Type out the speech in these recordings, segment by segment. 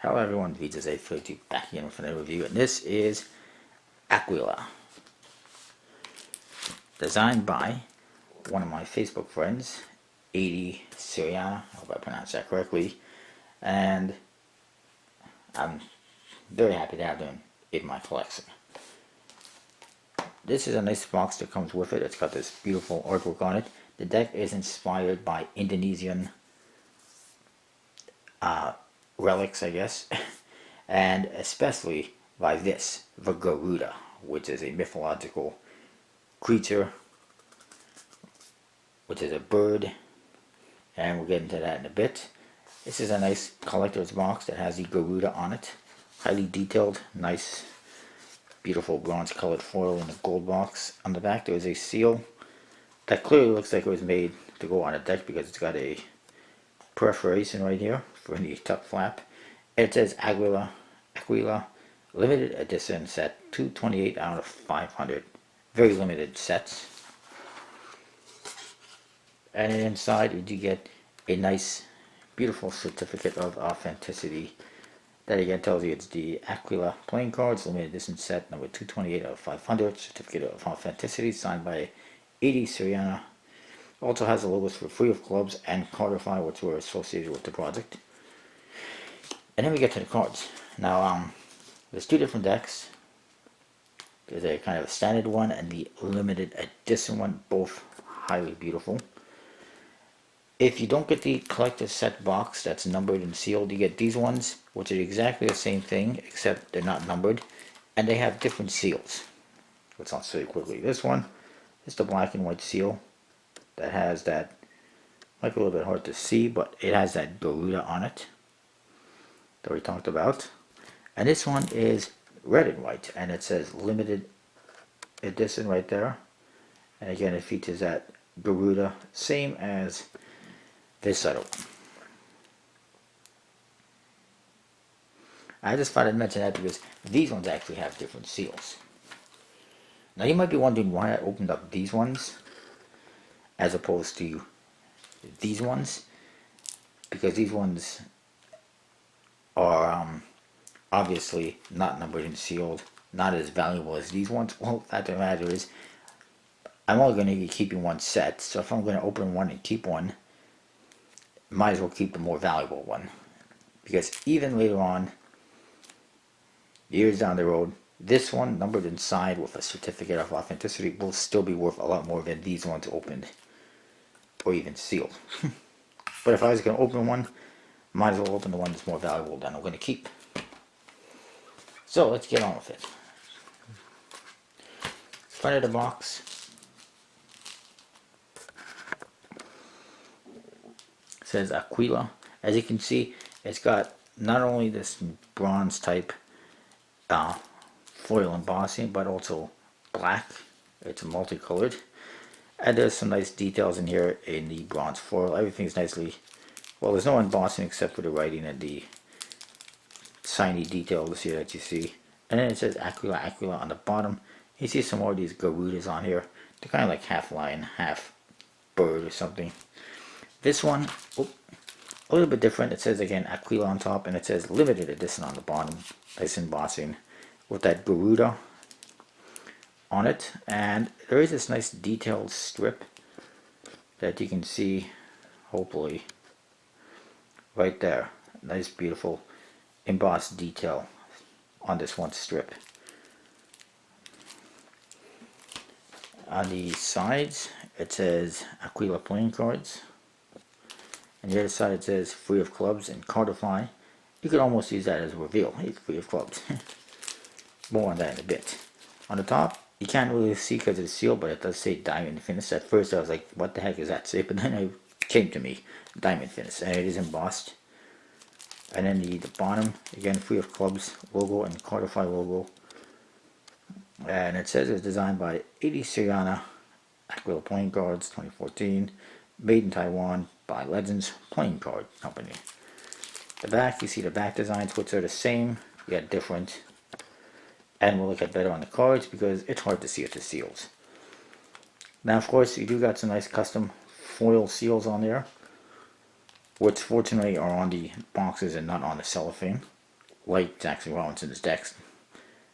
Hello everyone, Vita's A32 back again with another review, and this is Aquila, designed by one of my Facebook friends, Ade Suryana. I hope I pronounced that correctly, and I'm very happy to have them in my collection. This is a nice box that comes with it. It's got this beautiful artwork on it. The deck is inspired by Indonesian relics, I guess, and especially by this, the Garuda, which is a mythological creature, which is a bird, and we'll get into that in a bit. This is a nice collector's box that has the Garuda on it, highly detailed, nice, beautiful bronze colored foil in a gold box. On the back there is a seal that clearly looks like it was made to go on a deck because it's got a perforation right here for the tuck flap. It says Aquila limited edition set 228 out of 500. Very limited sets. And inside you do get a nice, beautiful certificate of authenticity. That again tells you it's the Aquila playing cards, limited edition set number 228 out of 500. Certificate of authenticity signed by Ade Suryana. Also has the logos for Free of Clubs and Cardify, which were associated with the project. And then we get to the cards. Now, there's two different decks. There's a kind of a standard one and the limited edition one, both highly beautiful. If you don't get the collector's set box that's numbered and sealed, you get these ones, which are exactly the same thing, except they're not numbered, and they have different seals. Which I'll show you quickly. This one is the black and white seal that has that, might be a little bit hard to see, but it has that Garuda on it that we talked about. And this one is red and white, and it says limited edition right there. And again, it features that Garuda, same as this other one. I just thought I'd mention that because these ones actually have different seals. Now you might be wondering why I opened up these ones as opposed to these ones, because these ones are obviously not numbered and sealed, not as valuable as these ones. Well, the fact of the matter is, I'm only going to be keeping one set, so if I'm going to open one and keep one, might as well keep the more valuable one, because even later on, years down the road, this one numbered inside with a certificate of authenticity will still be worth a lot more than these ones opened or even sealed. But if I was going to open one, might as well open the one that's more valuable than I'm going to keep. So let's get on with it. Front of the box says Aquila. As you can see, it's got not only this bronze type foil embossing, but also black. It's multicolored. And there's some nice details in here in the bronze foil. Everything's nicely, well, there's no embossing except for the writing and the shiny details here that you see. And then it says Aquila on the bottom. You see some more of these Garudas on here. They're kind of like half lion, half bird or something. This one, a little bit different. It says again Aquila on top, and it says limited edition on the bottom. Nice embossing with that Garuda on it. And there is this nice detailed strip that you can see, hopefully, right there. Nice, beautiful embossed detail on this one strip. On the sides, it says Aquila playing cards. And the other side it says Free of Clubs and Cardify. You could almost use that as a reveal. It's Free of Clubs. More on that in a bit. On the top, you can't really see because it's sealed, but it does say Diamond Finish. At first I was like, what the heck is that say? But then it came to me, Diamond Finish. And it is embossed. And then the bottom, again, Free of Clubs logo and Cardify logo. And it says it's designed by Ade Suryana, Aquila Playing Cards, 2014. Made in Taiwan by Legends Playing Card Company. The back, you see the back designs, which are the same, yet different. And we'll look at better on the cards because it's hard to see at the seals. Now, of course, you do got some nice custom foil seals on there, which fortunately are on the boxes and not on the cellophane. like Jackson Robinson's decks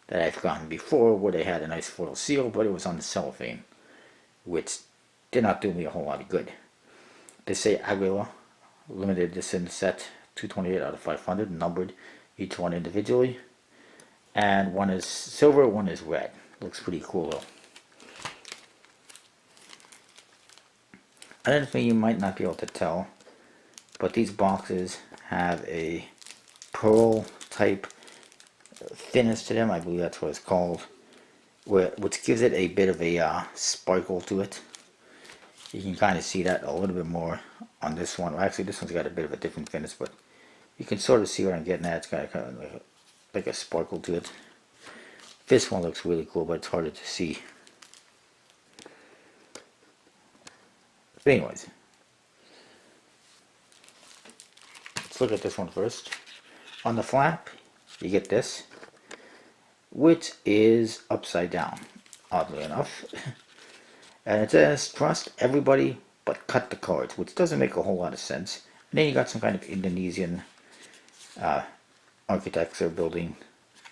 that I've gotten before, where they had a nice foil seal, but it was on the cellophane, which did not do me a whole lot of good. They say Aquila, limited edition set, 228 out of 500, numbered each one individually. And one is silver, one is red. Looks pretty cool though. Another thing you might not be able to tell, but these boxes have a pearl type finish to them. I believe that's what it's called, which gives it a bit of a sparkle to it. You can kind of see that a little bit more on this one. Well, actually, this one's got a bit of a different finish, but you can sort of see what I'm getting at. It's got kind of like a sparkle to it. This one looks really cool, but it's harder to see. But anyways, let's look at this one first. On the flap, you get this, which is upside down, oddly enough. And it says, trust everybody but cut the cards, which doesn't make a whole lot of sense. And then you got some kind of Indonesian architecture building.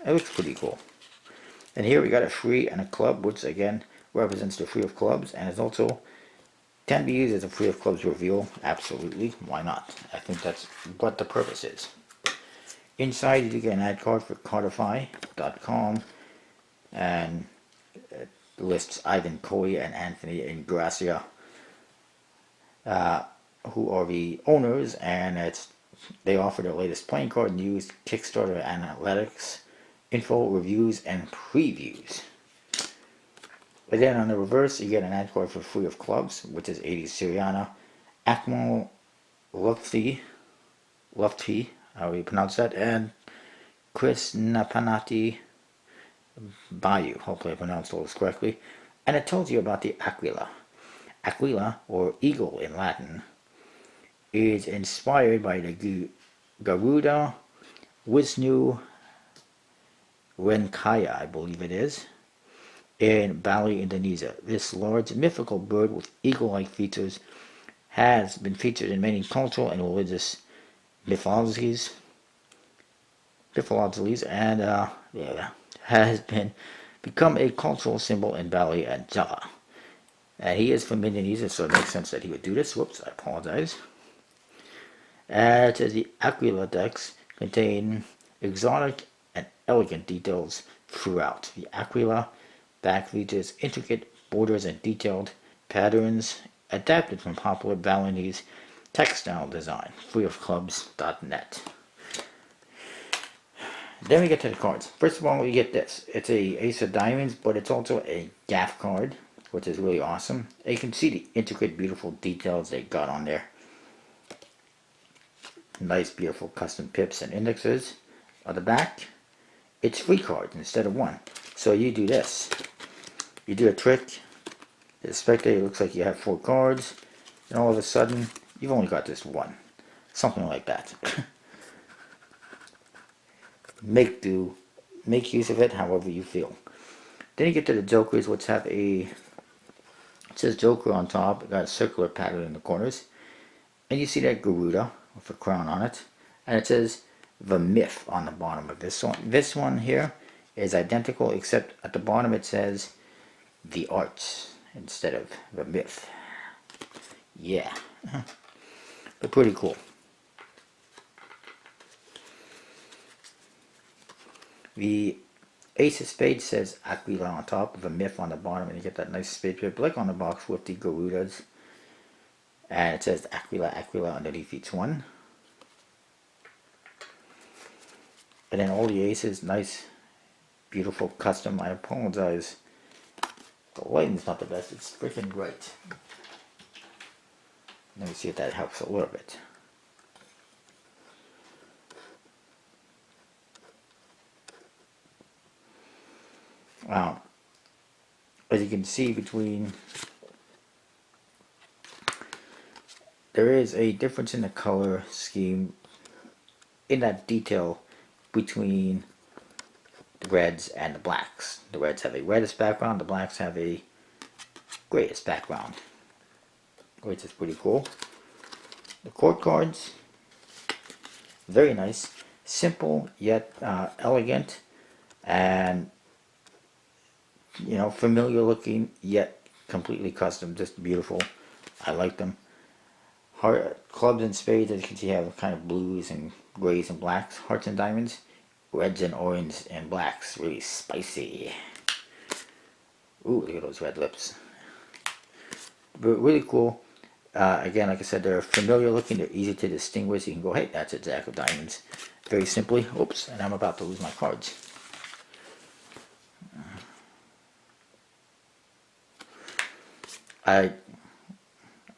It looks pretty cool. And here we got a free and a club, which again represents the free of clubs, and it also can be used as a free of clubs reveal. Absolutely, why not? I think that's what the purpose is. Inside you get an ad card for Cardify.com, and it lists Ivan Coy and Anthony Ingracia, who are the owners, and they offer their latest playing card news, Kickstarter analytics, info, reviews, and previews. But then on the reverse, you get an ad card for free of clubs, which is Ade Suryana, Akmal Lufti, how do you pronounce that, and Chris Napanati Bayou, hopefully I pronounced all this correctly. And it tells you about the Aquila. Aquila, or eagle in Latin, is inspired by the Garuda Wisnu Renkaya, I believe it is, in Bali, Indonesia. This large mythical bird with eagle-like features has been featured in many cultural and religious mythologies, and has become a cultural symbol in Bali and Java. And he is from Indonesia, so it makes sense that he would do this. Whoops, I apologize. It says the Aquila decks contain exotic and elegant details throughout. The Aquila back features intricate borders and detailed patterns adapted from popular Balinese textile design. freeofclubs.net. Then we get to the cards. First of all, we get this. It's a Ace of Diamonds, but it's also a gaff card, which is really awesome. And you can see the intricate, beautiful details they got on there. Nice, beautiful custom pips and indexes. On the back, it's 3 cards instead of 1. So you do this. You do a trick. The spectator looks like you have 4 cards, and all of a sudden, you've only got this 1. Something like that. Make use of it however you feel. Then you get to the jokers, which have it says Joker on top. It got a circular pattern in the corners, and you see that Garuda with a crown on it, and it says the myth on the bottom of this one. This one here is identical, except at the bottom it says the arts instead of the myth. Yeah, but pretty cool. The Ace of Spades says Aquila on top, with a myth on the bottom, and you get that nice spade pip like on the box with the Garudas. And it says Aquila underneath each one. And then all the aces, nice, beautiful custom. I apologize, the lighting's not the best, it's freaking bright. Let me see if that helps a little bit. As you can see, there is a difference in the color scheme, in that detail between the reds and the blacks. The reds have a reddish background, the blacks have a grayish background, which is pretty cool. The court cards, very nice. Simple yet elegant, and familiar looking yet completely custom. Just beautiful. I like them. Clubs and spades, as you can see, have kind of blues and grays and blacks. Hearts and diamonds, reds and orange and blacks. Really spicy. Ooh, look at those red lips. But really cool. Again, like I said, they're familiar looking. They're easy to distinguish. You can go, hey, that's a jack of diamonds. Very simply. Oops, and I'm about to lose my cards. I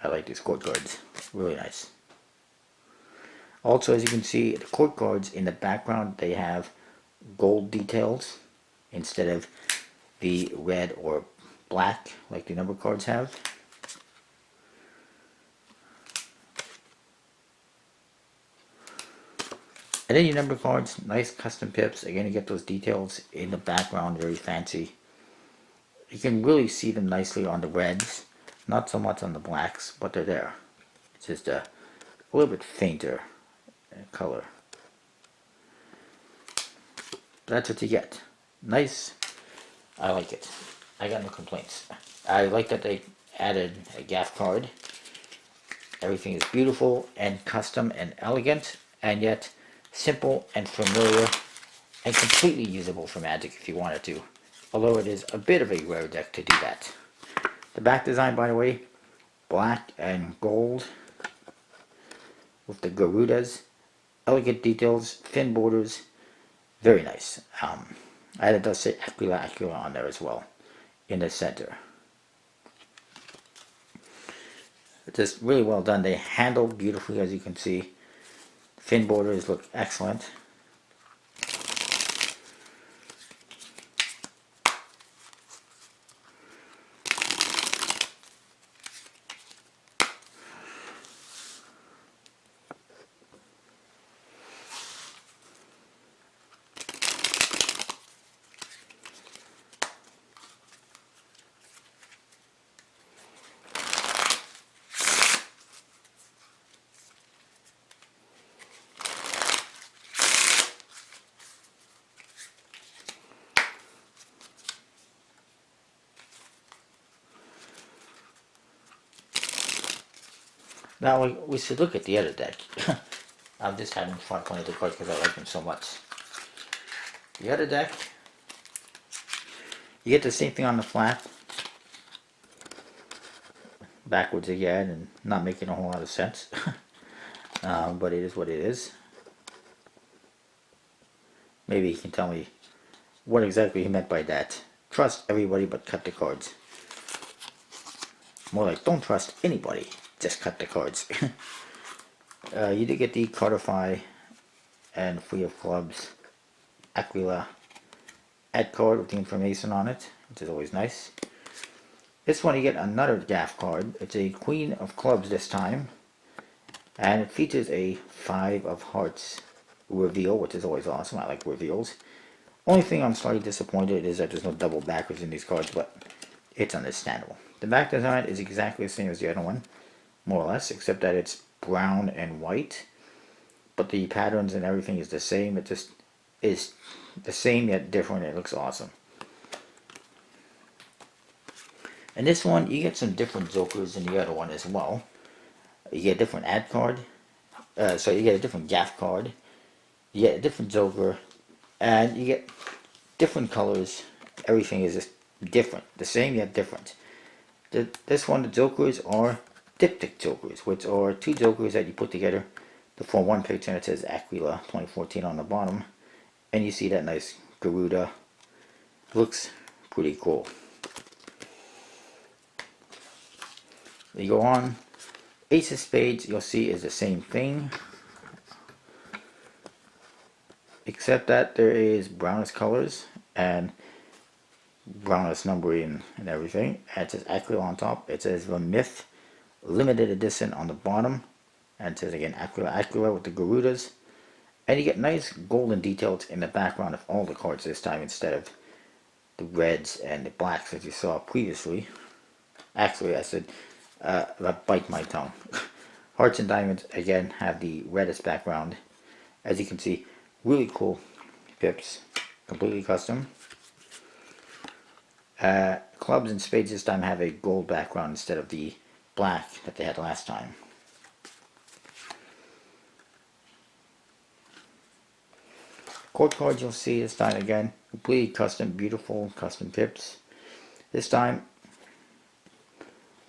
like these court cards. Really nice. Also, as you can see, the court cards in the background, they have gold details instead of the red or black like the number cards have. And then your number cards, nice custom pips. Again, you get those details in the background, very fancy. You can really see them nicely on the reds, not so much on the blacks, but they're there. It's just a little bit fainter color. That's what you get. Nice. I like it. I got no complaints. I like that they added a gaff card. Everything is beautiful and custom and elegant, and yet simple and familiar and completely usable for Magic if you wanted to. Although it is a bit of a rare deck to do that. The back design, by the way, black and gold with the Garudas. Elegant details, thin borders, very nice. It does say Aquila on there as well, in the center. Just really well done. They handle beautifully, as you can see. Thin borders look excellent. Now we should look at the other deck. I'm just having fun playing the cards because I like them so much. The other deck, you get the same thing on the flap. Backwards again and not making a whole lot of sense. But it is what it is. Maybe he can tell me what exactly he meant by that. Trust everybody but cut the cards. More like don't trust anybody, just cut the cards. You did get the Cardify and Free of Clubs Aquila ad card with the information on it, which is always nice. This one you get another gaff card. It's a Queen of Clubs this time, and it features a 5 of Hearts reveal, which is always awesome. I like reveals. Only thing I'm slightly disappointed is that there's no double backers in these cards, but it's understandable. The back design is exactly the same as the other one, more or less, except that it's brown and white. But the patterns and everything is the same. It just is the same yet different. It looks awesome. And this one, you get some different Jokers than the other one as well. You get a different ad card. So you get a different gaff card. You get a different Joker. And you get different colors. Everything is just different. The same yet different. This one, the Jokers are diptych Jokers, which are 2 Jokers that you put together to form one picture, and it says Aquila 2014 on the bottom. And you see that nice Garuda. Looks pretty cool. You go on. Ace of Spades, you'll see, is the same thing. Except that there is brownish colors and brownish numbering and everything. And it says Aquila on top. It says the Myth Limited Edition on the bottom. And it says again Aquila with the Garudas. And you get nice golden details in the background of all the cards this time instead of the reds and the blacks that you saw previously. Actually, I said, bite my tongue. Hearts and diamonds, again, have the reddish background. As you can see, Really cool pips, completely custom. Clubs and spades this time have a gold background instead of the black that they had last time. Court cards you'll see this time again, completely custom, beautiful custom pips. This time,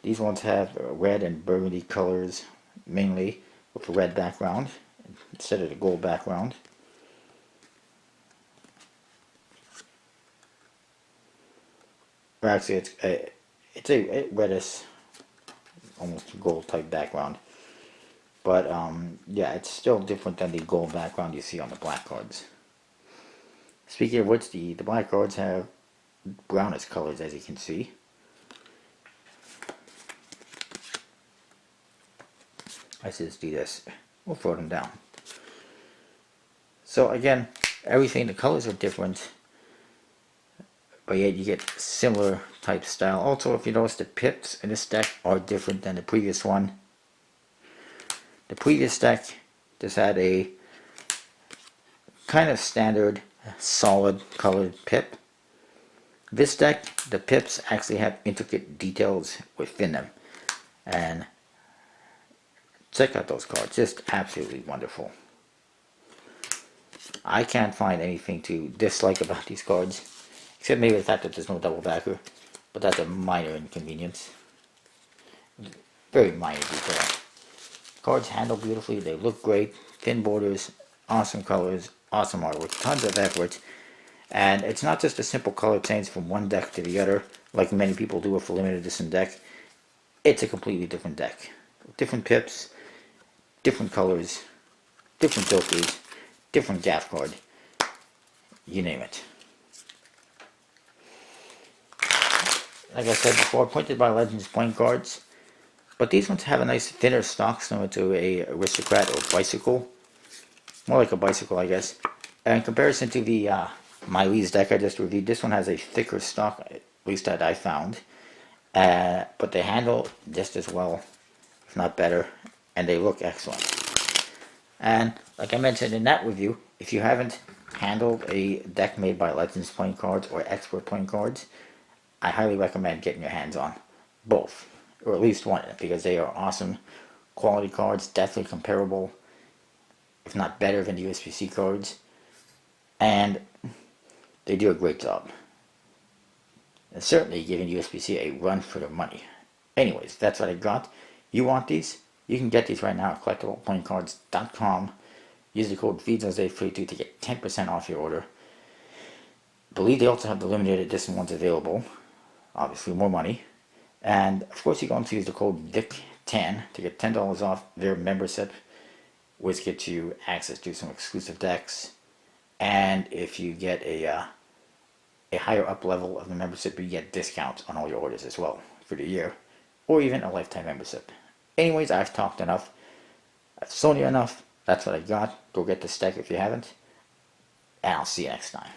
these ones have red and burgundy colors mainly, with a red background instead of the gold background. Or actually, it's a reddish, almost gold type background. But yeah, it's still different than the gold background you see on the black cards. Speaking of which, the black cards have brownish colors, as you can see. I should just do this. We'll throw them down. So again, everything, the colors are different, but yet you get similar type style. Also, if you notice, the pips in this deck are different than the previous one. The previous deck just had a kind of standard solid colored pip. This deck, the pips actually have intricate details within them, and check out those cards, just absolutely wonderful. I can't find anything to dislike about these cards, except maybe the fact that there's no double backer, but that's a minor inconvenience. Very minor detail. Cards handle beautifully, they look great, thin borders, awesome colors, awesome artwork, tons of effort. And it's not just a simple color change from one deck to the other, like many people do with a limited edition deck. It's a completely different deck. Different pips, different colors, different jokers, different gaff card. You name it. Like I said before, printed by Legends playing cards. But these ones have a nice thinner stock, similar to a Aristocrat or Bicycle. More like a Bicycle, I guess. In comparison to the Miley's deck I just reviewed, this one has a thicker stock, at least that I found. But they handle just as well, if not better, and they look excellent. And like I mentioned in that review, if you haven't handled a deck made by Legends playing cards or Expert playing cards, I highly recommend getting your hands on both, or at least one, because they are awesome quality cards, definitely comparable, if not better than the USPC cards, and they do a great job. And certainly giving USPC a run for their money. Anyways, that's what I got. You want these? You can get these right now at collectibleplayingcards.com. Use the code VJose32 to get 10% off your order. I believe they also have the limited edition ones available. Obviously, more money. And of course, you're going to use the code VIC10 to get $10 off their membership, which gets you access to some exclusive decks. And if you get a higher up level of the membership, you get discounts on all your orders as well for the year, or even a lifetime membership. Anyways, I've talked enough. I've shown you enough. That's what I got. Go get this deck if you haven't. And I'll see you next time.